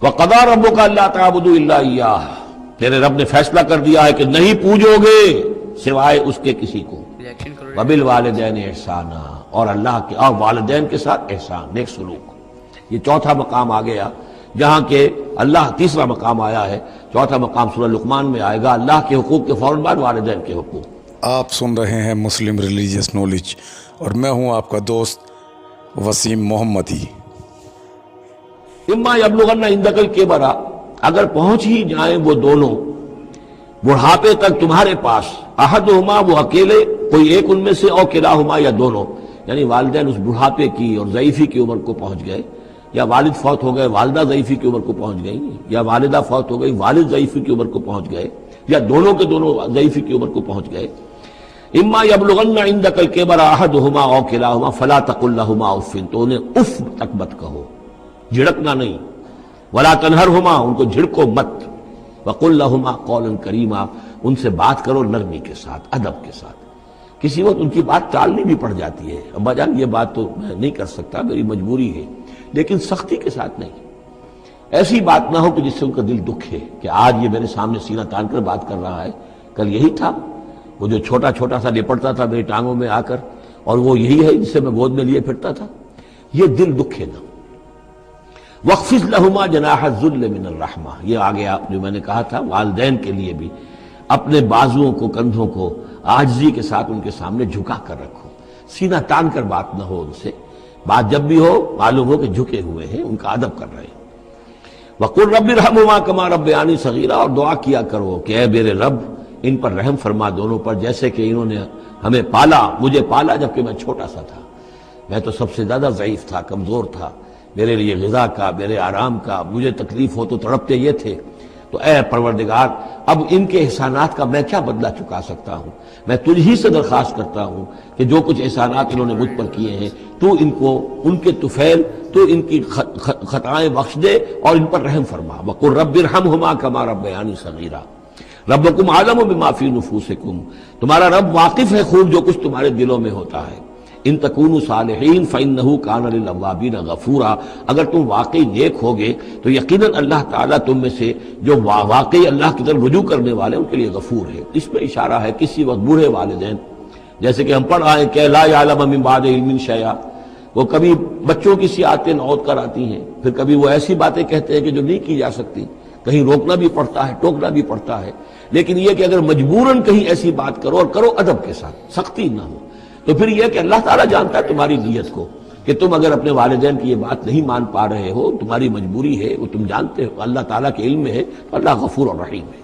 وَقَضَىٰ رَبُّكَ أَلَّا تَعْبُدُوا إِلَّا إِيَّاهُ، تیرے رب نے فیصلہ کر دیا ہے کہ نہیں پوجو گے سوائے اس کے کسی کو. وَبِالْوَالِدَيْنِ إِحْسَانًا، اور اللہ کے اور والدین کے ساتھ احسان، نیک سلوک. یہ چوتھا مقام آ گیا جہاں کہ اللہ، تیسرا مقام آیا ہے، چوتھا مقام سورہ لقمان میں آئے گا، اللہ کے حقوق کے فوراً بعد والدین کے حقوق. آپ سن رہے ہیں مسلم ریلیجیس نالج اور میں ہوں آپ کا دوست وسیم محمدی. اما یبلغن عندک الکبر، اگر پہنچ ہی جائیں وہ دونوں بڑھاپے تک تمہارے پاس، احدہما، وہ اکیلے، کوئی ایک ان میں سے، او کلاہما، یا دونوں، یعنی والدین اس بڑھاپے کی اور ضعیفی کی عمر کو پہنچ گئے، یا والد فوت ہو گئے والدہ ضعیفی کی عمر کو پہنچ گئی، یا والدہ فوت ہو گئی والد ضعیفی کی عمر کو پہنچ گئے، یا دونوں کے دونوں ضعیفی کی عمر کو پہنچ گئے. اما یبلغن عندک الکبر احدہما او کلاہما فلا تقل لہما اف، تو انہیں اف تک مت کہو، جھڑکنا نہیں. ولا تنہرہما، ان کو جھڑکو مت. وقل لہما قولا کریما، ان سے بات کرو نرمی کے ساتھ، ادب کے ساتھ. کسی وقت ان کی بات ٹالنی بھی پڑ جاتی ہے، ابا جان یہ بات تو میں نہیں کر سکتا، میری مجبوری ہے، لیکن سختی کے ساتھ نہیں. ایسی بات نہ ہو کہ جس سے ان کا دل دکھے کہ آج یہ میرے سامنے سینہ تان کر بات کر رہا ہے، کل یہی تھا وہ جو چھوٹا چھوٹا سا لپٹتا تھا میری ٹانگوں میں آ کر، اور وہ یہی ہے جسے میں گود میں لیے پھرتا تھا. یہ دل دکھے نہ. وَاخْفِضْ لَهُمَا جَنَاحَ الذُّلِّ مِنَ الرَّحْمَةِ، یہ آگے آپ جو میں نے کہا تھا والدین کے لیے بھی اپنے بازوؤں کو، کندھوں کو عاجزی کے ساتھ ان کے سامنے جھکا کر رکھو، سینہ تان کر بات نہ ہو ان سے. بات جب بھی ہو معلوم ہو کہ جھکے ہوئے ہیں، ان کا ادب کر رہے ہیں. وَقُلْ رَبِّ ارْحَمْهُمَا كَمَا رَبَّيَانِي صَغِيرًا، اور دعا کیا کرو کہ اے میرے رب ان پر رحم فرما دونوں پر، جیسے کہ انہوں نے ہمیں پالا، مجھے پالا جبکہ میں چھوٹا سا تھا. میں تو سب سے زیادہ ضعیف تھا، کمزور تھا، میرے لیے غذا کا، میرے آرام کا، مجھے تکلیف ہو تو تڑپتے یہ تھے. تو اے پروردگار اب ان کے احسانات کا میں کیا بدلہ چکا سکتا ہوں؟ میں تجھ ہی سے درخواست کرتا ہوں کہ جو کچھ احسانات انہوں نے مجھ پر کیے ہیں تو ان کو، ان کے طفیل، تو ان کی خطائیں بخش دے اور ان پر رحم فرما. وَقُلْ رَبِّ ارْحَمْهُمَا كَمَا رَبَّيَانِي صَغِيرًا رَبُّكُمْ أَعْلَمُ بِمَا فِي نُفُوسِكُمْ، تمہارا رب واقف ہے خوب جو کچھ تمہارے دلوں میں ہوتا ہے. ان تکونوا صالحین فإنہ کان للأوابین غفورا، اگر تم واقعی نیک ہوگے تو یقیناً اللہ تعالیٰ تم میں سے جو واقعی اللہ کی طرف رجوع کرنے والے ان کے لیے غفور ہے. اس میں اشارہ ہے کسی وقت بوڑھے والدین، جیسے کہ ہم پڑھ آئے کہ لا یعلم من بعد علم شیئا، وہ کبھی بچوں کی سی آتے نوت کر آتی ہیں، پھر کبھی وہ ایسی باتیں کہتے ہیں کہ جو نہیں کی جا سکتی، کہیں روکنا بھی پڑتا ہے، ٹوکنا بھی پڑتا ہے. لیکن یہ کہ اگر مجبوراً کہیں ایسی بات کرو اور کرو ادب کے ساتھ، سختی نہ ہو، تو پھر یہ کہ اللہ تعالیٰ جانتا ہے تمہاری نیت کو، کہ تم اگر اپنے والدین کی یہ بات نہیں مان پا رہے ہو، تمہاری مجبوری ہے، وہ تم جانتے ہو، اللہ تعالیٰ کے علم میں ہے، تو اللہ غفور اور رحیم ہے.